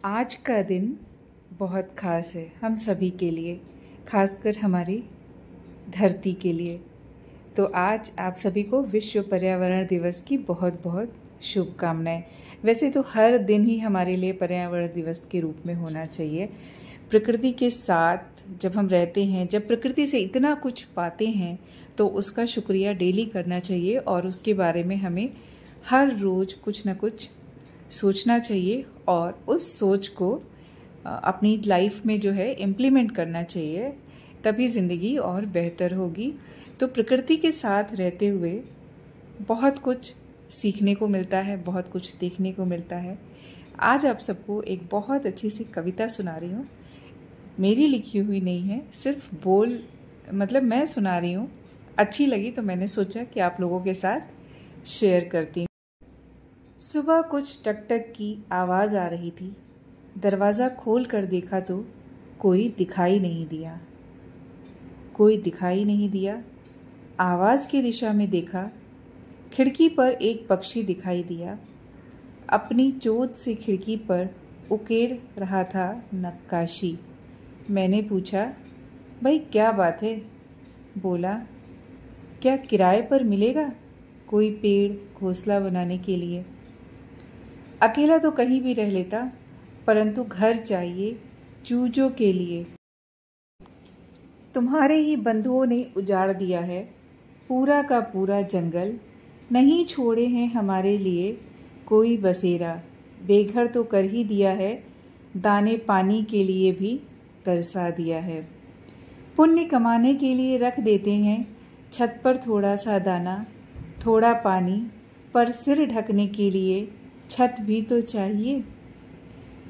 आज का दिन बहुत ख़ास है हम सभी के लिए, खासकर हमारी धरती के लिए। तो आज आप सभी को विश्व पर्यावरण दिवस की बहुत बहुत शुभकामनाएं। वैसे तो हर दिन ही हमारे लिए पर्यावरण दिवस के रूप में होना चाहिए। प्रकृति के साथ जब हम रहते हैं, जब प्रकृति से इतना कुछ पाते हैं, तो उसका शुक्रिया डेली करना चाहिए और उसके बारे में हमें हर रोज़ कुछ ना कुछ सोचना चाहिए और उस सोच को अपनी लाइफ में जो है इम्प्लीमेंट करना चाहिए, तभी ज़िंदगी और बेहतर होगी। तो प्रकृति के साथ रहते हुए बहुत कुछ सीखने को मिलता है, बहुत कुछ देखने को मिलता है। आज आप सबको एक बहुत अच्छी सी कविता सुना रही हूँ। मेरी लिखी हुई नहीं है, सिर्फ मैं सुना रही हूँ। अच्छी लगी तो मैंने सोचा कि आप लोगों के साथ शेयर करती हूँ। सुबह कुछ टक टक की आवाज़ आ रही थी। दरवाज़ा खोल कर देखा तो कोई दिखाई नहीं दिया। कोई दिखाई नहीं दिया। आवाज़ की दिशा में देखा, खिड़की पर एक पक्षी दिखाई दिया। अपनी चोंच से खिड़की पर उकेड़ रहा था नक्काशी। मैंने पूछा, भाई क्या बात है? बोला, क्या किराए पर मिलेगा कोई पेड़ घोंसला बनाने के लिए? अकेला तो कहीं भी रह लेता, परंतु घर चाहिए चूजों के लिए। तुम्हारे ही बंधुओं ने उजाड़ दिया है पूरा का पूरा जंगल। नहीं छोड़े हैं हमारे लिए कोई बसेरा। बेघर तो कर ही दिया है, दाने पानी के लिए भी तरसा दिया है। पुण्य कमाने के लिए रख देते हैं छत पर थोड़ा सा दाना, थोड़ा पानी, पर सिर ढकने के लिए छत भी तो चाहिए।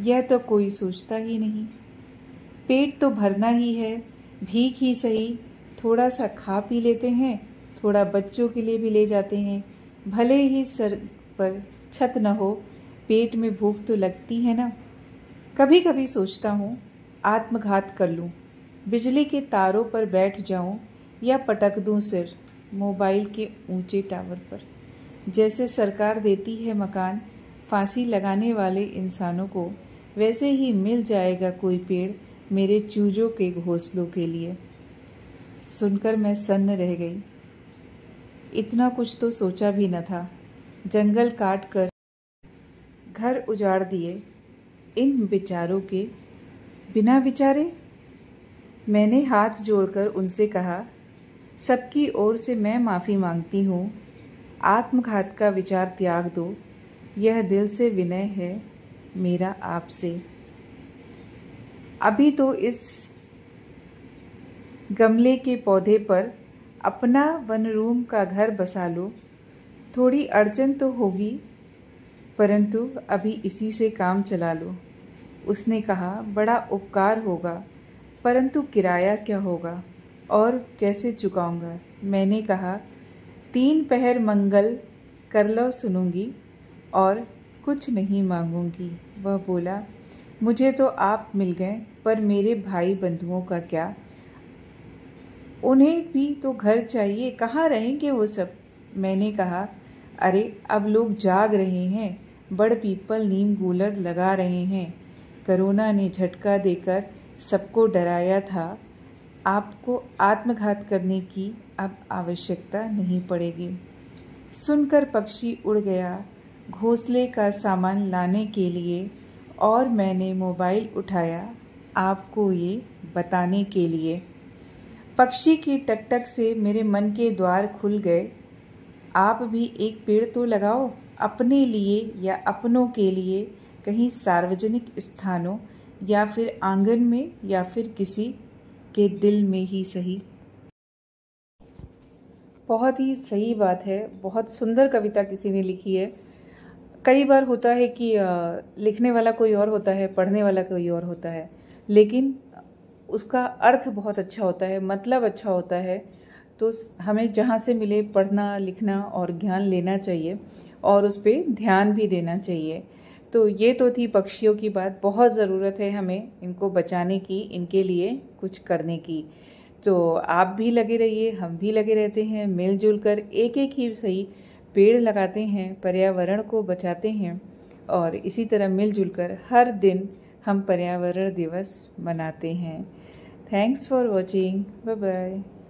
यह तो कोई सोचता ही नहीं। पेट तो भरना ही है, भीख ही सही, थोड़ा सा खा पी लेते हैं, थोड़ा बच्चों के लिए भी ले जाते हैं। भले ही सर पर छत न हो, पेट में भूख तो लगती है ना। कभी कभी सोचता हूँ आत्मघात कर लूँ, बिजली के तारों पर बैठ जाऊँ या पटक दूँ सिर मोबाइल के ऊंचे टावर पर। जैसे सरकार देती है मकान फांसी लगाने वाले इंसानों को, वैसे ही मिल जाएगा कोई पेड़ मेरे चूजों के घोंसलों के लिए। सुनकर मैं सन्न रह गई। इतना कुछ तो सोचा भी न था। जंगल काट कर घर उजाड़ दिए इन बेचारों के बिना विचारे। मैंने हाथ जोड़कर उनसे कहा, सबकी ओर से मैं माफ़ी मांगती हूँ। आत्मघात का विचार त्याग दो, यह दिल से विनय है मेरा आपसे। अभी तो इस गमले के पौधे पर अपना वन रूम का घर बसा लो। थोड़ी अड़चन तो होगी, परंतु अभी इसी से काम चला लो। उसने कहा, बड़ा उपकार होगा, परंतु किराया क्या होगा और कैसे चुकाऊंगा? मैंने कहा, 3 पहर मंगल कर लो सुनूंगी और कुछ नहीं मांगूंगी। वह बोला, मुझे तो आप मिल गए, पर मेरे भाई बंधुओं का क्या? उन्हें भी तो घर चाहिए, कहाँ रहेंगे वो सब? मैंने कहा, अरे अब लोग जाग रहे हैं, बड़ पीपल नीम गूलर लगा रहे हैं। कोरोना ने झटका देकर सबको डराया था। आपको आत्मघात करने की अब आवश्यकता नहीं पड़ेगी। सुनकर पक्षी उड़ गया घोंसले का सामान लाने के लिए, और मैंने मोबाइल उठाया आपको ये बताने के लिए। पक्षी की टकटक से मेरे मन के द्वार खुल गए। आप भी एक पेड़ तो लगाओ, अपने लिए या अपनों के लिए, कहीं सार्वजनिक स्थानों या फिर आंगन में या फिर किसी के दिल में ही सही। बहुत ही सही बात है। बहुत सुंदर कविता किसी ने लिखी है। कई बार होता है कि लिखने वाला कोई और होता है, पढ़ने वाला कोई और होता है, लेकिन उसका अर्थ बहुत अच्छा होता है, मतलब अच्छा होता है। तो हमें जहाँ से मिले पढ़ना, लिखना और ज्ञान लेना चाहिए और उस पर ध्यान भी देना चाहिए। तो ये तो थी पक्षियों की बात। बहुत ज़रूरत है हमें इनको बचाने की, इनके लिए कुछ करने की। तो आप भी लगे रहिए, हम भी लगे रहते हैं, मिलजुल कर एक एक ही सही पेड़ लगाते हैं, पर्यावरण को बचाते हैं और इसी तरह मिलजुल कर हर दिन हम पर्यावरण दिवस मनाते हैं। Thanks for watching. Bye bye.